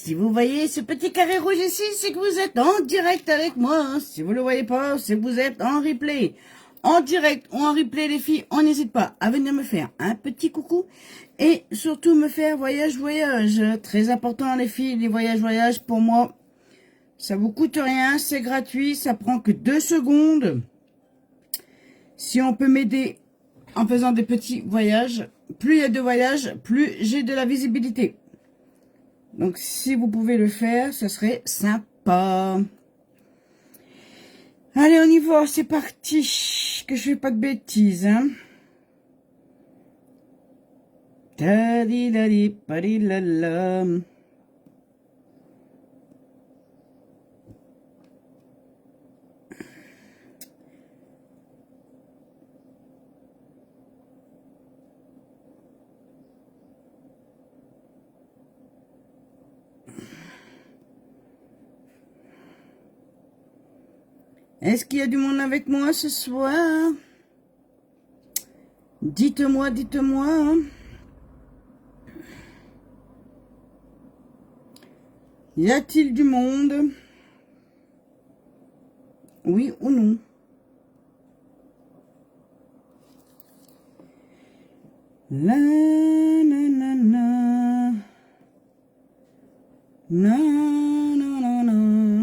Si vous voyez ce petit carré rouge ici, c'est que vous êtes en direct avec moi. Hein. Si vous ne le voyez pas, c'est que vous êtes en replay. En direct ou en replay, les filles, on n'hésite pas à venir me faire un petit coucou. Et surtout me faire voyage. Très important, les filles, les voyages. Pour moi, ça vous coûte rien, c'est gratuit, ça prend que 2 secondes. Si on peut m'aider en faisant des petits voyages, plus il y a de voyages, plus j'ai de la visibilité. Donc, si vous pouvez le faire, ça serait sympa. Allez, on y va, c'est parti. Que je fais pas de bêtises, hein. Tadilali, padilala. Est-ce qu'il y a du monde avec moi ce soir? Dites-moi, dites-moi. Hein. Y a-t-il du monde? Oui ou non? La na na na. Na na na na.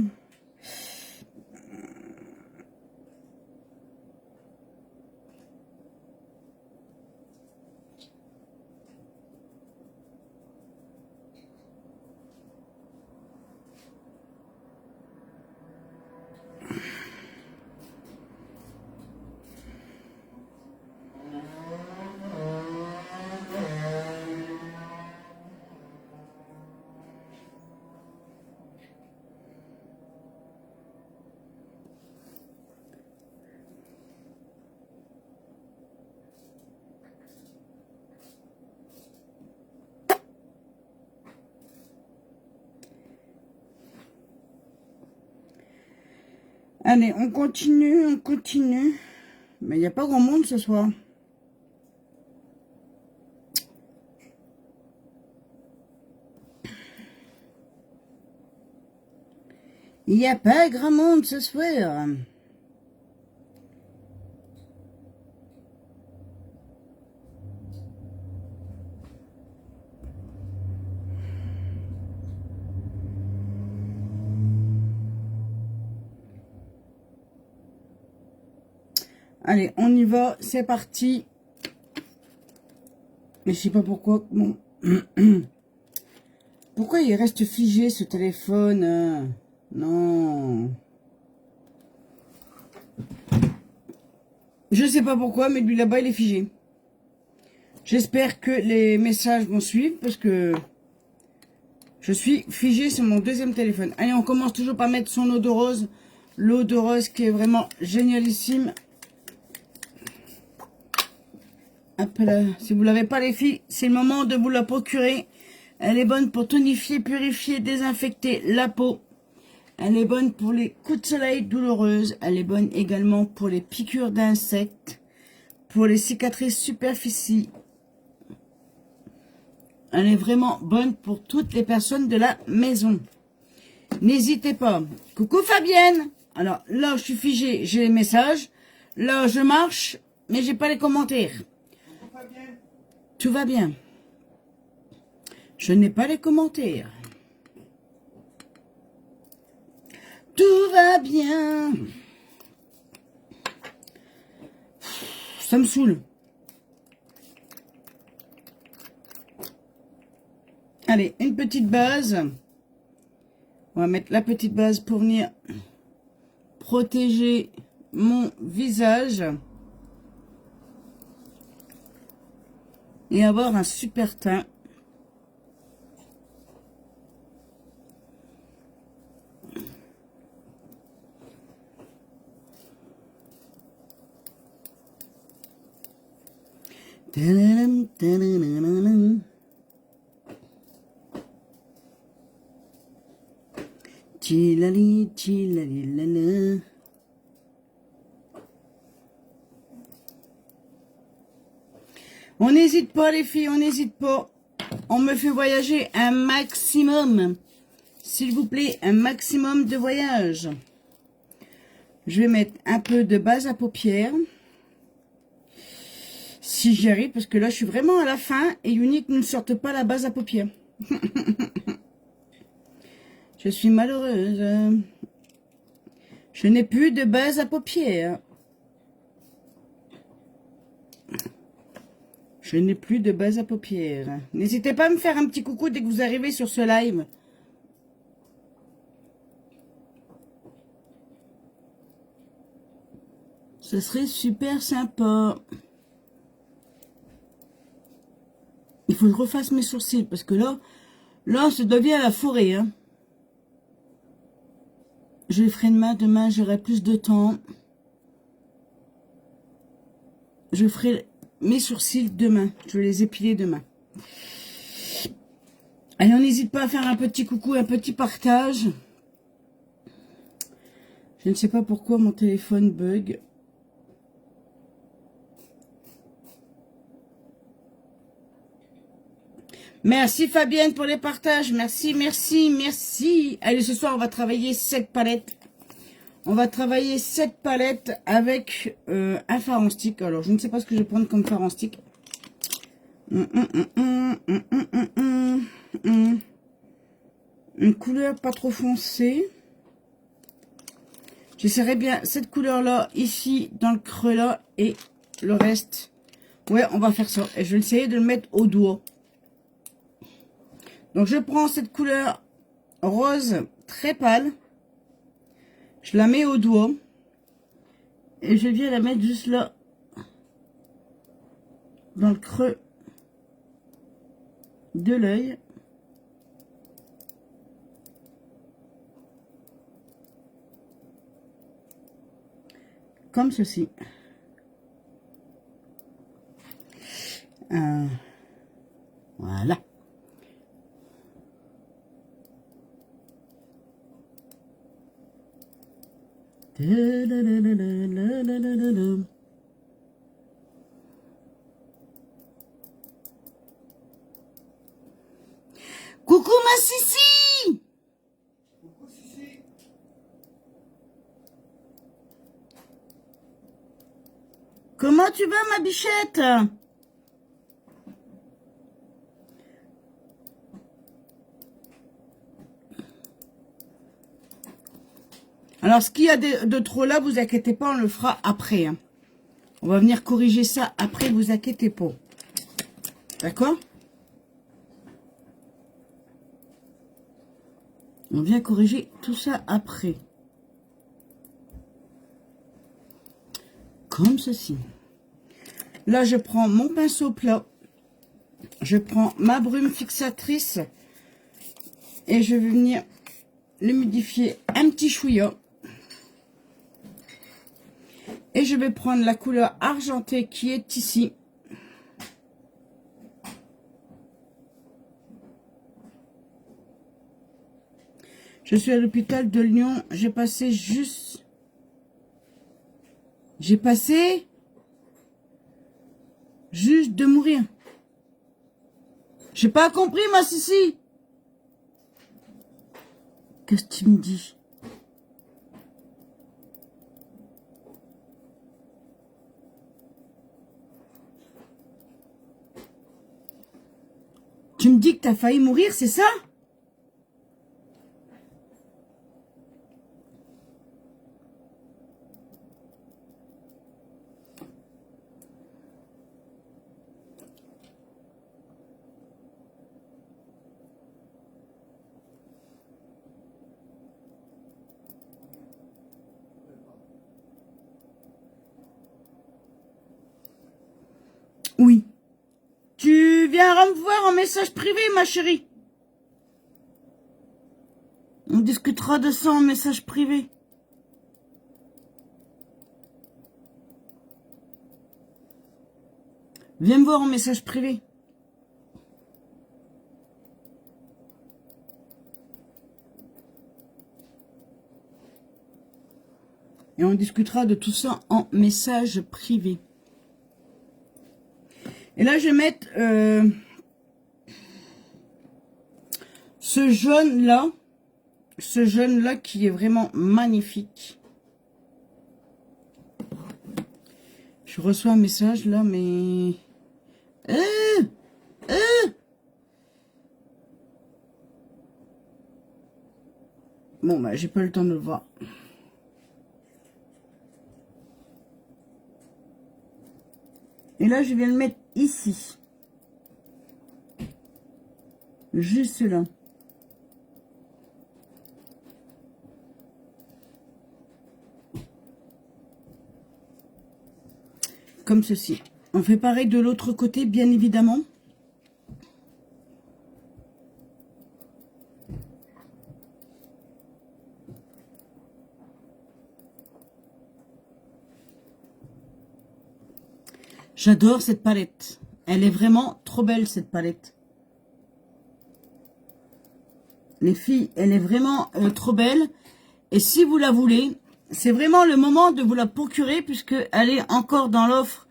Allez, on continue, on continue. Mais il n'y a pas grand monde ce soir. Il n'y a pas grand monde ce soir. Allez, on y va, c'est parti. Mais je sais pas pourquoi. Bon. Pourquoi il reste figé ce téléphone? Non. Je sais pas pourquoi, mais lui là-bas il est figé. J'espère que les messages vont suivre parce que je suis figé sur mon deuxième téléphone. Allez, on commence toujours par mettre son eau de rose. L'eau de rose qui est vraiment génialissime. Hop là. Si vous l'avez pas les filles, c'est le moment de vous la procurer. Elle est bonne pour tonifier, purifier, désinfecter la peau. Elle est bonne pour les coups de soleil douloureuses. Elle est bonne également pour les piqûres d'insectes. Pour les cicatrices superficie. Elle est vraiment bonne pour toutes les personnes de la maison. N'hésitez pas. Coucou Fabienne. Alors là, je suis figée, j'ai les messages. Là, je marche, mais j'ai pas les commentaires. Tout va bien. Je n'ai pas les commentaires. Tout va bien. Ça me saoule. Allez, une petite base. On va mettre la petite base pour venir protéger mon visage. Et avoir un super teint. Tadadam, tadadam. Chilali, chilali, lala. On n'hésite pas les filles, on n'hésite pas. On me fait voyager un maximum. S'il vous plaît, un maximum de voyage. Je vais mettre un peu de base à paupières. Si j'y arrive, parce que là, je suis vraiment à la fin et Unique ne sorte pas la base à paupières. Je suis malheureuse. Je n'ai plus de base à paupières. Je n'ai plus de base à paupières. N'hésitez pas à me faire un petit coucou dès que vous arrivez sur ce live. Ce serait super sympa. Il faut que je refasse mes sourcils parce que là, ça devient la forêt. Hein. Je les ferai demain, j'aurai plus de temps. Je ferai mes sourcils demain. Je vais les épiler demain. Allez, on n'hésite pas à faire un petit coucou, un petit partage. Je ne sais pas pourquoi mon téléphone bug. Merci Fabienne pour les partages. Merci, merci, merci. Allez, ce soir, on va travailler cette palette. On va travailler cette palette avec un fard en stick. Alors, je ne sais pas ce que je vais prendre comme fard en stick. Une couleur pas trop foncée. J'essaierai bien cette couleur-là, ici, dans le creux-là, et le reste. Ouais, on va faire ça. Et je vais essayer de le mettre au doigt. Donc, je prends cette couleur rose très pâle. Je la mets au doigt. Et je viens la mettre juste là. Dans le creux de l'œil. Comme ceci. Voilà. Coucou ma Sissi. Coucou Sissi. Comment tu vas ma bichette? Alors, ce qu'il y a de trop là, vous inquiétez pas, on le fera après. Hein. On va venir corriger ça après, vous inquiétez pas. D'accord? On vient corriger tout ça après. Comme ceci. Là, je prends mon pinceau plat. Je prends ma brume fixatrice. Et je vais venir l'humidifier un petit chouïa. Et je vais prendre la couleur argentée qui est ici. Je suis à l'hôpital de Lyon. J'ai passé juste... J'ai passé... Juste de mourir. J'ai pas compris, ma Sissi. Qu'est-ce que tu me dis? Tu me dis que t'as failli mourir, c'est ça? Oui. Tu viendras me voir en message privé, ma chérie. On discutera de ça en message privé. Viens me voir en message privé. Et on discutera de tout ça en message privé. Et là, je vais mettre ce jaune-là. ce jaune-là qui est vraiment magnifique. Je reçois un message là, mais... Bon, bah, j'ai pas le temps de le voir. Et là, je viens le mettre ici. Juste là. Comme ceci. On fait pareil de l'autre côté, bien évidemment. J'adore cette palette. Elle est vraiment trop belle, cette palette. Les filles, elle est vraiment trop belle. Et si vous la voulez, c'est vraiment le moment de vous la procurer puisque elle est encore dans l'offre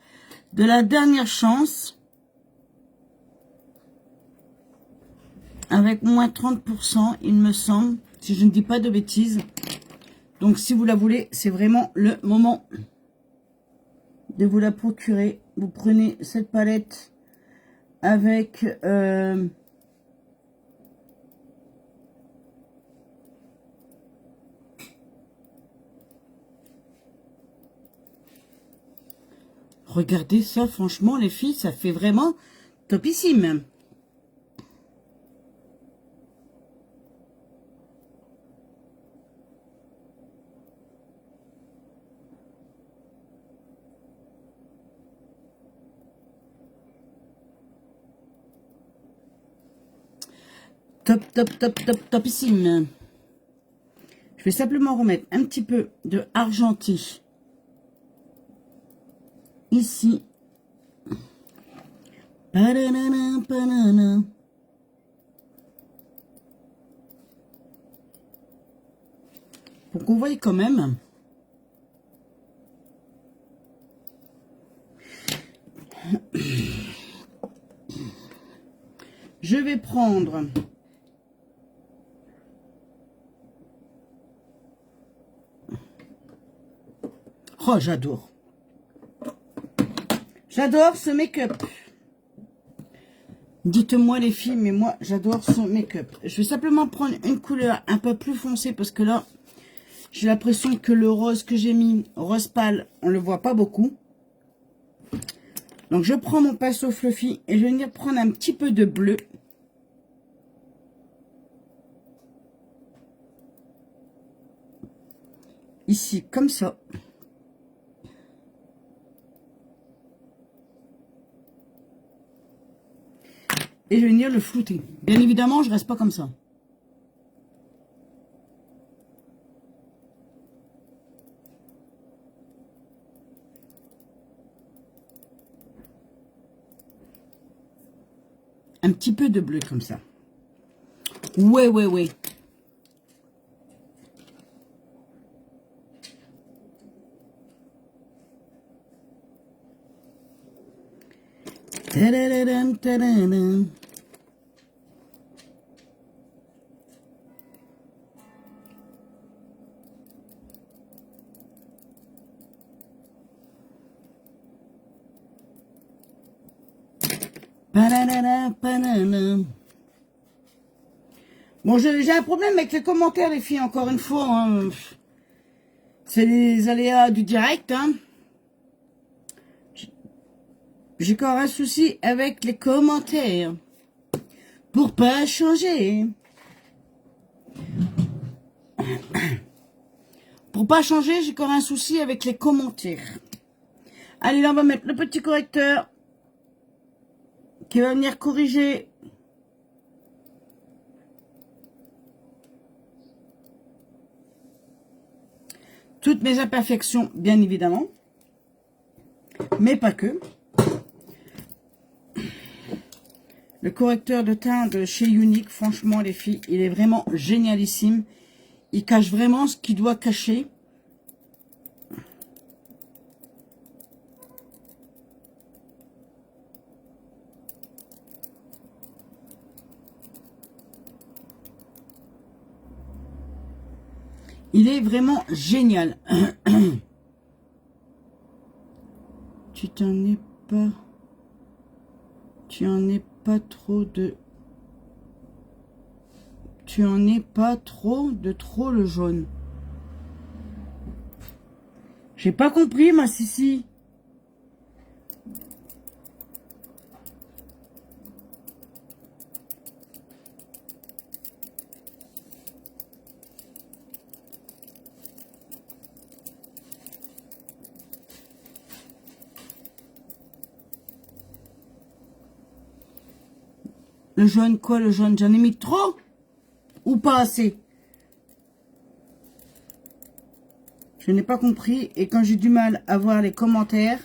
de la dernière chance. Avec moins 30%, il me semble, si je ne dis pas de bêtises. Donc, si vous la voulez, c'est vraiment le moment de vous la procurer. Vous prenez cette palette avec... regardez ça, franchement, les filles, ça fait vraiment topissime. Top, top, top, top, topissime. Je vais simplement remettre un petit peu de argenté ici. Panana, panana. Pour qu'on voie quand même. Je vais prendre... Oh, j'adore. J'adore ce make-up. Dites-moi les filles, mais moi, j'adore ce make-up. Je vais simplement prendre une couleur un peu plus foncée parce que là, j'ai l'impression que le rose que j'ai mis, rose pâle, on le voit pas beaucoup. Donc, je prends mon pinceau fluffy et je vais venir prendre un petit peu de bleu. Ici, comme ça. Et je vais venir le flouter. Bien évidemment, je reste pas comme ça. Un petit peu de bleu comme ça. Ouais, ouais, ouais. Tadadadam, tadadam. Panana, panana. Bon, j'ai un problème avec les commentaires, les filles, encore une fois. Hein. C'est les aléas du direct. Hein. J'ai encore un souci avec les commentaires. Pour pas changer. Pour pas changer, j'ai encore un souci avec les commentaires. Allez, là, on va mettre le petit correcteur qui va venir corriger toutes mes imperfections, bien évidemment. Mais pas que. Le correcteur de teint de chez Unique, franchement, les filles, il est vraiment génialissime. Il cache vraiment ce qu'il doit cacher. Il est vraiment génial. Tu t'en es pas... Tu en es pas trop de... Tu en es pas trop de trop le jaune. J'ai pas compris, ma Sissi. Le jaune, quoi le jaune? J'en ai mis trop? Ou pas assez? Je n'ai pas compris. Et quand j'ai du mal à voir les commentaires...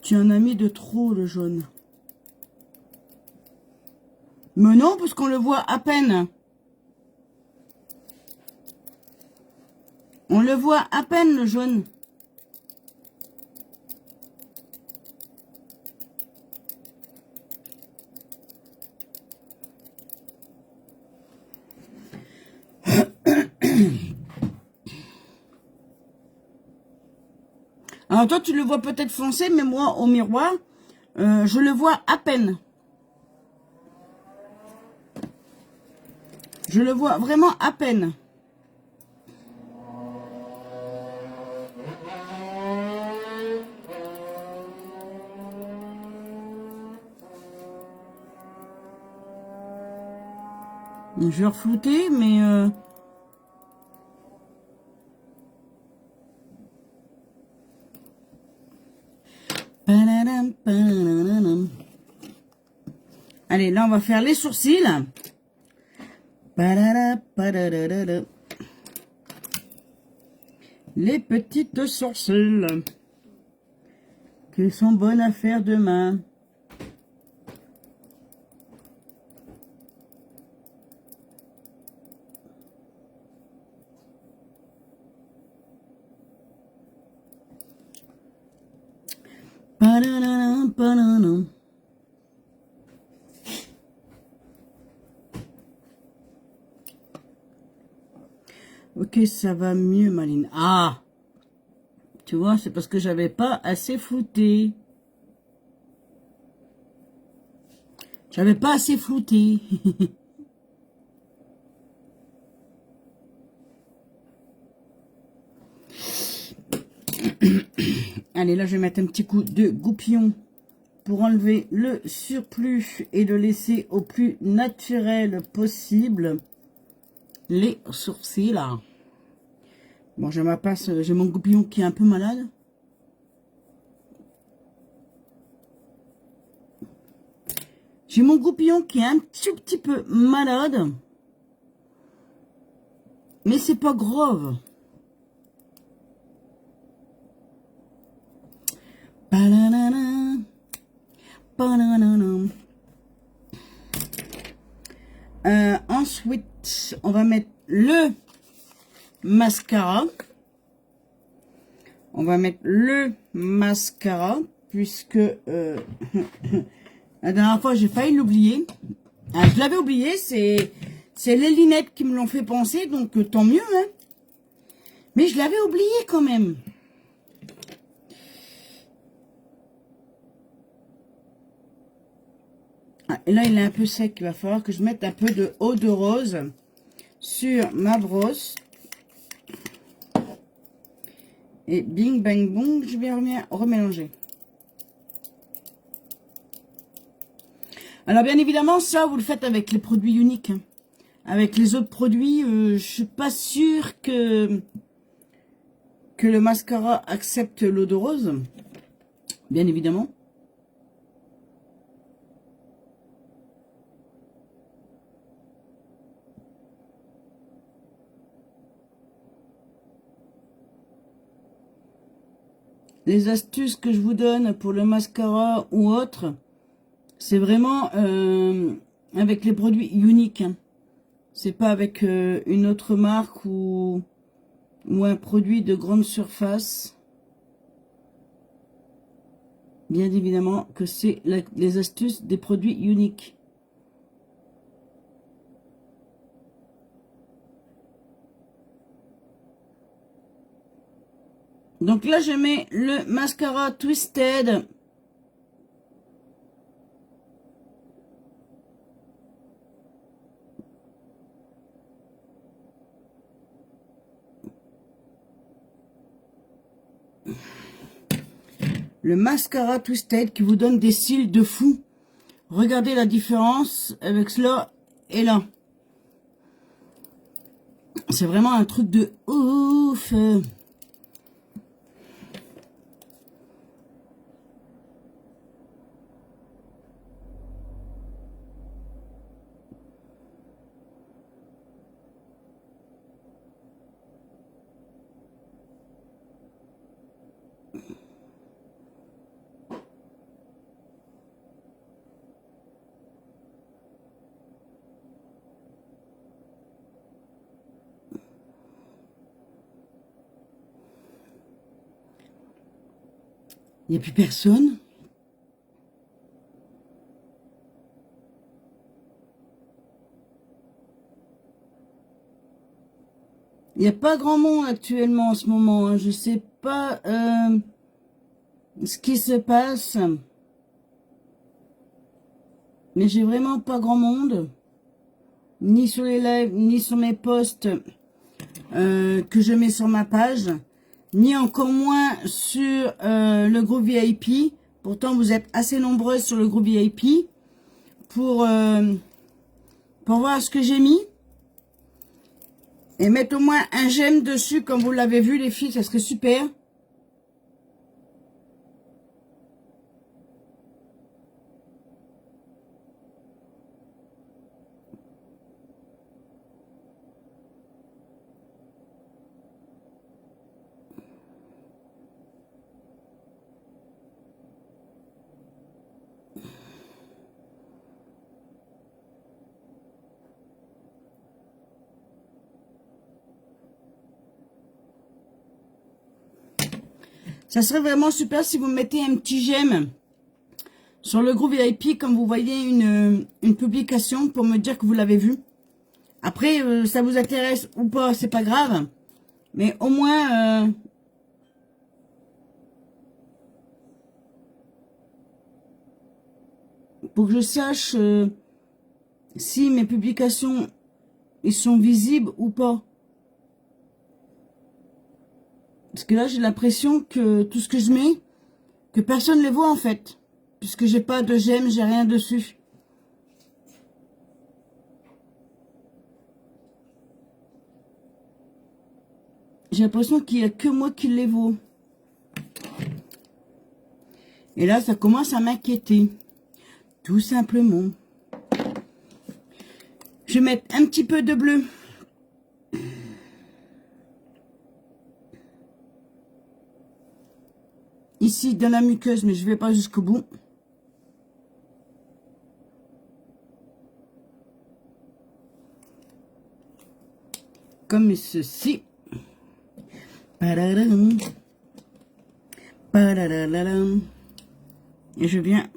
Tu en as mis de trop, le jaune. Mais non, parce qu'on le voit à peine. On le voit à peine, le jaune. Alors toi, tu le vois peut-être foncé, mais moi, au miroir, je le vois à peine. Je le vois vraiment à peine. Je vais reflouter, mais... Allez, là, on va faire les sourcils. Les petites sourcils qui sont bonnes à faire demain. Ok, ça va mieux, Maline. Ah, tu vois, c'est parce que j'avais pas assez flouté. J'avais pas assez flouté. Allez, là, je vais mettre un petit coup de goupillon pour enlever le surplus et le laisser au plus naturel possible. Les sourcils, là. Bon, je m'apasse, j'ai mon goupillon qui est un peu malade. J'ai mon goupillon qui est un tout petit peu malade. Mais c'est pas grave. Ensuite, on va mettre le mascara. On va mettre le mascara, puisque la dernière fois, j'ai failli l'oublier. Ah, je l'avais oublié, c'est les lunettes qui me l'ont fait penser, donc tant mieux. Hein. Mais je l'avais oublié quand même. Ah, et là, il est un peu sec. Il va falloir que je mette un peu de eau de rose sur ma brosse. Et bing, bang, boom, je vais remélanger. Alors, bien évidemment, ça, vous le faites avec les produits uniques. Hein. Avec les autres produits, je suis pas sûre que le mascara accepte l'eau de rose. Bien évidemment. Les astuces que je vous donne pour le mascara ou autre, c'est vraiment avec les produits uniques. Hein. C'est pas avec une autre marque ou un produit de grande surface. Bien évidemment que c'est les astuces des produits uniques. Donc là, je mets le mascara Twisted. Le mascara Twisted qui vous donne des cils de fou. Regardez la différence avec cela et là. C'est vraiment un truc de ouf. Il n'y a plus personne. Il n'y a pas grand monde actuellement en ce moment. Hein. Je sais pas ce qui se passe. Mais j'ai vraiment pas grand monde. Ni sur les lives, ni sur mes posts que je mets sur ma page. Ni encore moins sur le groupe VIP. Pourtant, vous êtes assez nombreuses sur le groupe VIP pour voir ce que j'ai mis. Et mettre au moins un j'aime dessus, comme vous l'avez vu, les filles, ça serait super. Ça serait vraiment super si vous mettez un petit j'aime sur le groupe VIP, comme vous voyez une publication pour me dire que vous l'avez vu. Après, ça vous intéresse ou pas, c'est pas grave. Mais au moins, pour que je sache si mes publications ils sont visibles ou pas. Parce que là, j'ai l'impression que tout ce que je mets, que personne ne les voit en fait. Puisque j'ai pas de j'aime, j'ai rien dessus. J'ai l'impression qu'il n'y a que moi qui les vois. Et là, ça commence à m'inquiéter. Tout simplement. Je vais mettre un petit peu de bleu. Ici, dans la muqueuse, mais je ne vais pas jusqu'au bout. Comme ceci. Padadam. Padadadam. Et je viens...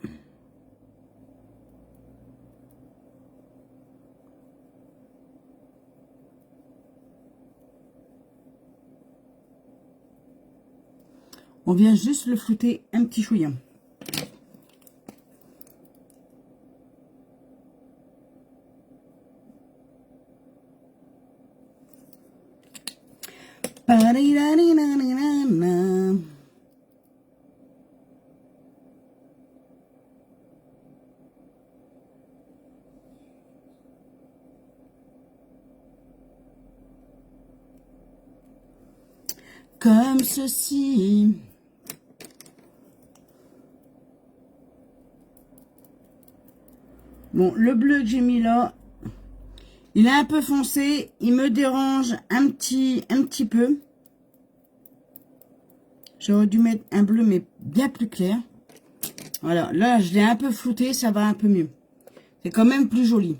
On vient juste le flouter un petit chouïa. Comme ceci. Bon, le bleu que j'ai mis là, il est un peu foncé, il me dérange un petit peu. J'aurais dû mettre un bleu, mais bien plus clair. Voilà, là, je l'ai un peu flouté, ça va un peu mieux. C'est quand même plus joli.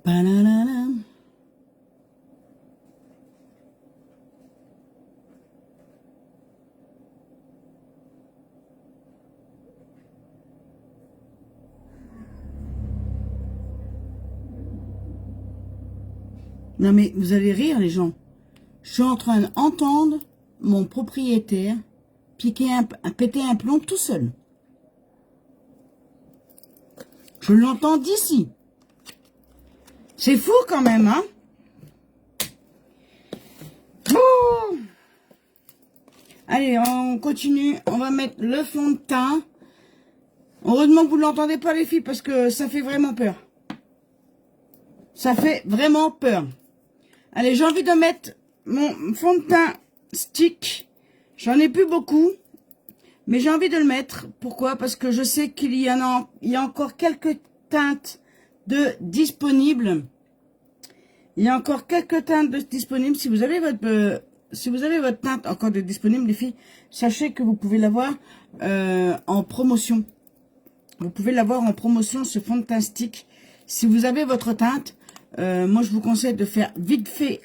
Pananana. Non mais vous allez rire les gens. Je suis en train d'entendre mon propriétaire péter un plomb tout seul. Je l'entends d'ici. C'est fou quand même, hein? Oh, allez, on continue. On va mettre le fond de teint. Heureusement que vous ne l'entendez pas les filles parce que ça fait vraiment peur. Ça fait vraiment peur. Allez, j'ai envie de mettre mon fond de teint stick. J'en ai plus beaucoup. Mais j'ai envie de le mettre. Pourquoi? Parce que je sais qu'il y a encore quelques teintes de disponibles. Il y a encore quelques teintes de disponibles. Si vous avez votre teinte encore de disponible, les filles, sachez que vous pouvez l'avoir en promotion. Vous pouvez l'avoir en promotion, ce fond de teint stick. Si vous avez votre teinte, moi je vous conseille de faire vite fait,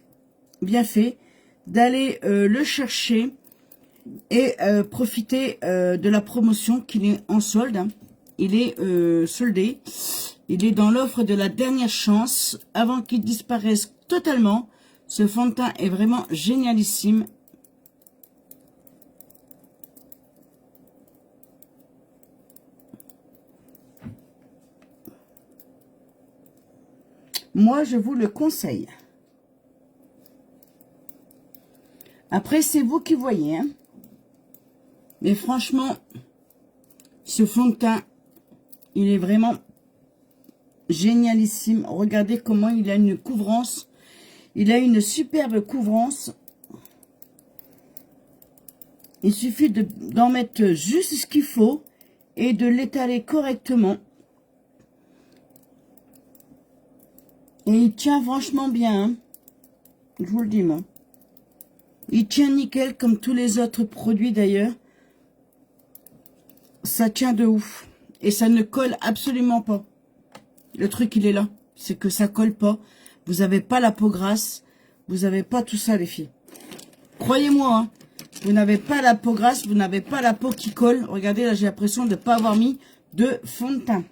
bien fait, d'aller le chercher et profiter de la promotion qu'il est en solde. Hein. Il est soldé. Il est dans l'offre de la dernière chance avant qu'il disparaisse totalement. Ce fond de teint est vraiment génialissime. Moi, je vous le conseille. Après, c'est vous qui voyez. Hein. Mais franchement, ce fond de teint, il est vraiment génialissime. Regardez comment il a une couvrance. Il a une superbe couvrance. Il suffit d'en mettre juste ce qu'il faut et de l'étaler correctement. Et il tient franchement bien. Hein. Je vous le dis, moi. Il tient nickel comme tous les autres produits d'ailleurs. Ça tient de ouf. Et ça ne colle absolument pas. Le truc, il est là. C'est que ça colle pas. Vous n'avez pas la peau grasse. Vous n'avez pas tout ça, les filles. Croyez-moi, hein, vous n'avez pas la peau grasse. Vous n'avez pas la peau qui colle. Regardez, là, j'ai l'impression de ne pas avoir mis de fond de teint.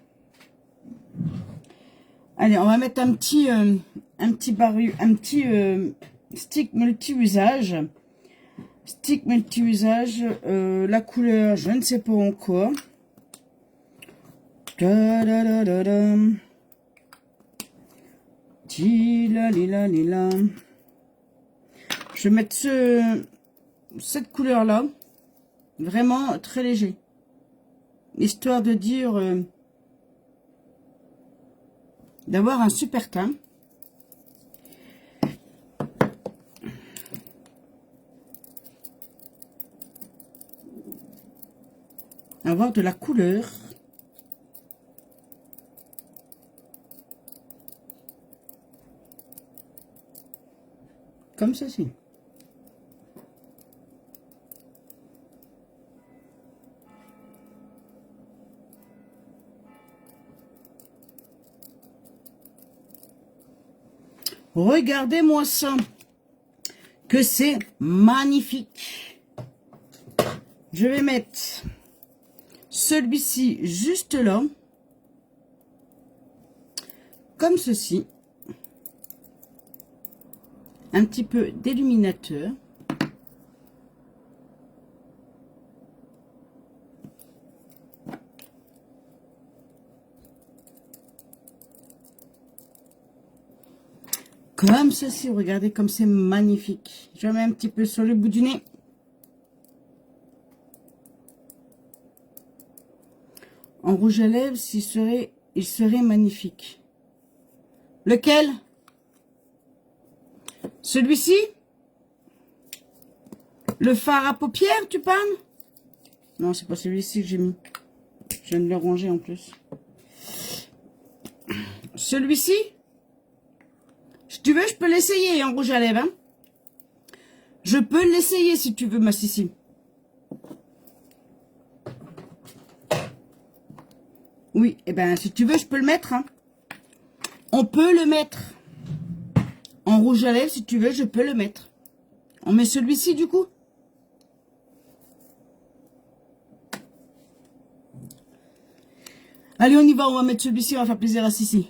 Allez, on va mettre un petit stick multi-usage. Stick multi-usage. La couleur, je ne sais pas encore. Da, da, da, da, da. Tila, lila, lila. Je vais mettre cette couleur-là. Vraiment très léger. Histoire de dire... d'avoir un super teint. Avoir de la couleur. Comme ceci. Regardez-moi ça. Que c'est magnifique. Je vais mettre celui-ci juste là. Comme ceci. Un petit peu d'illuminateur. Comme ceci, regardez comme c'est magnifique. Je mets un petit peu sur le bout du nez. En rouge à lèvres, il serait magnifique. Lequel? Celui-ci? Le fard à paupières, tu parles? Non, c'est pas celui-ci que j'ai mis. Je viens de le ranger en plus. Celui-ci? Si tu veux, je peux l'essayer en rouge à lèvres. Hein. Je peux l'essayer si tu veux, ma Sissi. Oui, eh ben, si tu veux, je peux le mettre. Hein. On peut le mettre en rouge à lèvres, si tu veux, je peux le mettre. On met celui-ci, du coup. Allez, on y va, on va mettre celui-ci, on va faire plaisir à Sissi.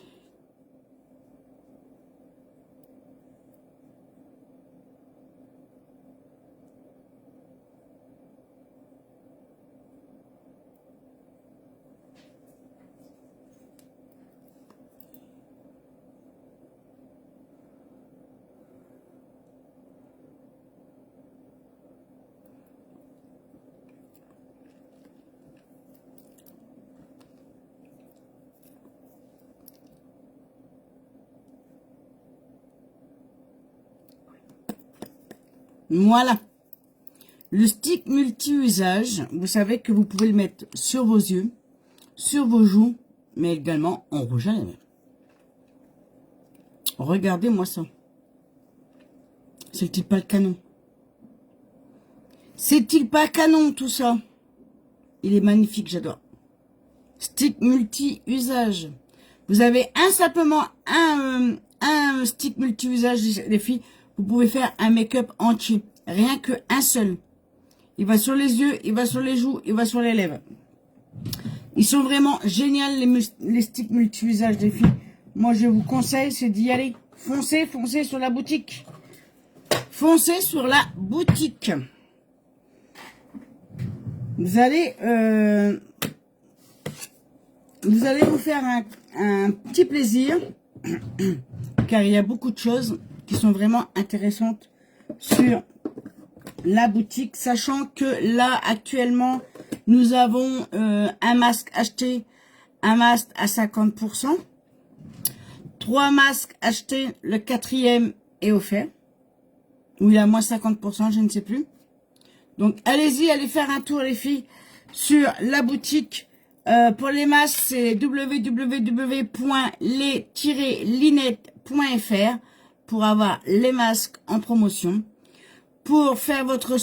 Voilà. Le stick multi-usage, vous savez que vous pouvez le mettre sur vos yeux, sur vos joues, mais également en rouge à lèvres. Regardez-moi ça. C'est-il pas le canon? C'est-il pas canon tout ça? Il est magnifique, j'adore. Stick multi-usage. Vous avez simplement un stick multi-usage, les filles. Vous pouvez faire un make-up entier. Rien que un seul. Il va sur les yeux, il va sur les joues, il va sur les lèvres. Ils sont vraiment géniaux, les sticks multi-usage, les filles. Moi, je vous conseille, c'est d'y aller. Foncez, foncez sur la boutique. Foncez sur la boutique. Vous allez vous faire un petit plaisir, car il y a beaucoup de choses qui sont vraiment intéressantes sur la boutique, sachant que là, actuellement, nous avons un masque acheté, un masque à 50%, 3 masques achetés, le 4e est offert, ou il a moins 50%, je ne sais plus. Donc, allez-y, allez faire un tour, les filles, sur la boutique. Pour les masques, c'est www.les-linettes.fr pour avoir les masques en promotion. Pour faire votre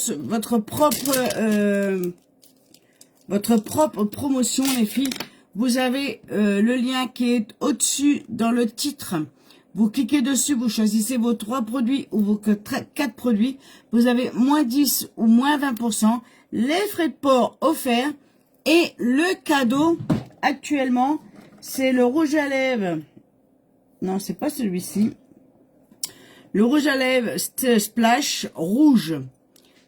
propre promotion, les filles, vous avez le lien qui est au-dessus dans le titre. Vous cliquez dessus, vous choisissez vos 3 produits ou vos 4 produits. Vous avez moins 10 ou moins 20%, les frais de port offerts et le cadeau actuellement, c'est le rouge à lèvres. Non, c'est pas celui-ci. Le rouge à lèvres Splash rouge.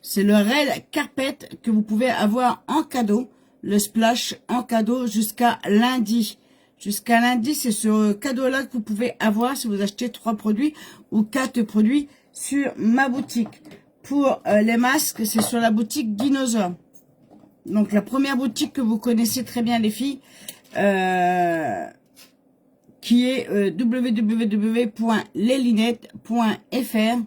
C'est le Red Carpet que vous pouvez avoir en cadeau. Le Splash en cadeau jusqu'à lundi. Jusqu'à lundi, c'est ce cadeau-là que vous pouvez avoir si vous achetez 3 produits ou 4 produits sur ma boutique. Pour les masques, c'est sur la boutique Dinosaure. Donc, la première boutique que vous connaissez très bien, les filles, qui est www.leslinettes.fr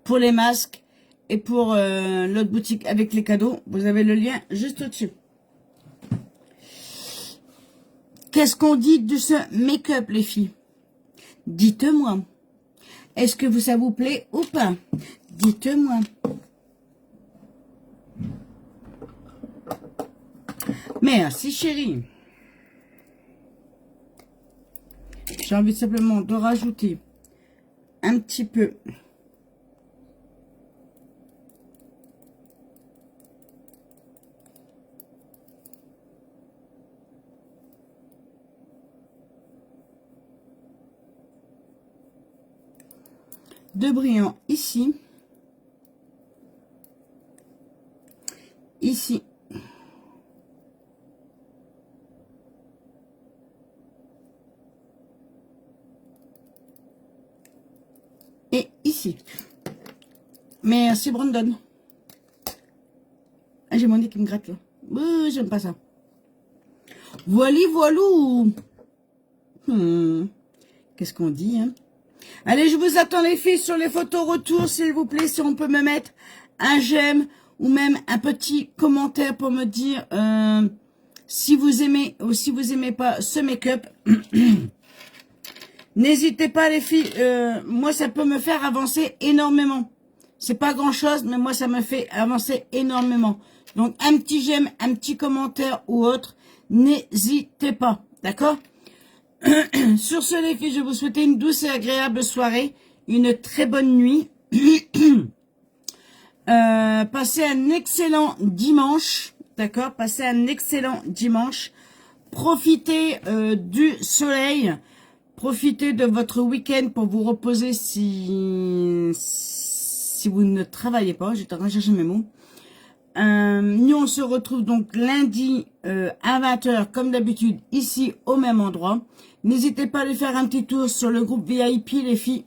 pour les masques et pour l'autre boutique avec les cadeaux. Vous avez le lien juste au-dessus. Qu'est-ce qu'on dit de ce make-up, les filles? Dites-moi. Est-ce que ça vous plaît ou pas? Dites-moi. Merci, chérie. J'ai envie simplement de rajouter un petit peu de brillant ici, ici, et ici. Merci Brandon. Ah, j'ai mon nez qui me gratte là. J'aime pas ça. Voilà, voilou. Qu'est-ce qu'on dit, hein? Allez, je vous attends les filles sur les photos retour, s'il vous plaît, si on peut me mettre un j'aime ou même un petit commentaire pour me dire si vous aimez ou si vous aimez pas ce make-up. N'hésitez pas les filles, moi ça peut me faire avancer énormément. C'est pas grand chose, mais moi ça me fait avancer énormément. Donc un petit j'aime, un petit commentaire ou autre, n'hésitez pas, d'accord? Sur ce, les filles, je vous souhaite une douce et agréable soirée, une très bonne nuit. Passez un excellent dimanche, d'accord? Passez un excellent dimanche. Profitez du soleil. Profitez de votre week-end pour vous reposer si vous ne travaillez pas. J'étais en train de chercher mes mots. Nous, on se retrouve donc lundi à 20 h comme d'habitude, ici au même endroit. N'hésitez pas à aller faire un petit tour sur le groupe VIP, les filles.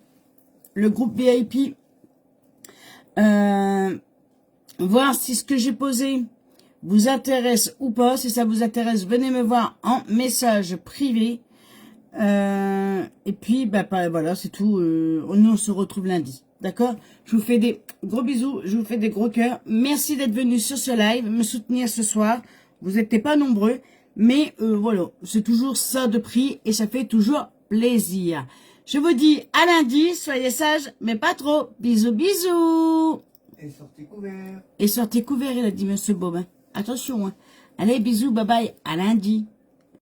Le groupe VIP. Voir si ce que j'ai posé vous intéresse ou pas. Si ça vous intéresse, venez me voir en message privé. Et puis, voilà, c'est tout. Nous, on se retrouve lundi. D'accord? Je vous fais des gros bisous. Je vous fais des gros cœurs. Merci d'être venus sur ce live, me soutenir ce soir. Vous n'étiez pas nombreux. Mais voilà, c'est toujours ça de prix et ça fait toujours plaisir. Je vous dis à lundi. Soyez sages, mais pas trop. Bisous, bisous. Et sortez couvert. Et sortez couvert, il a dit monsieur Bob. Attention. Allez, bisous, bye bye. À lundi.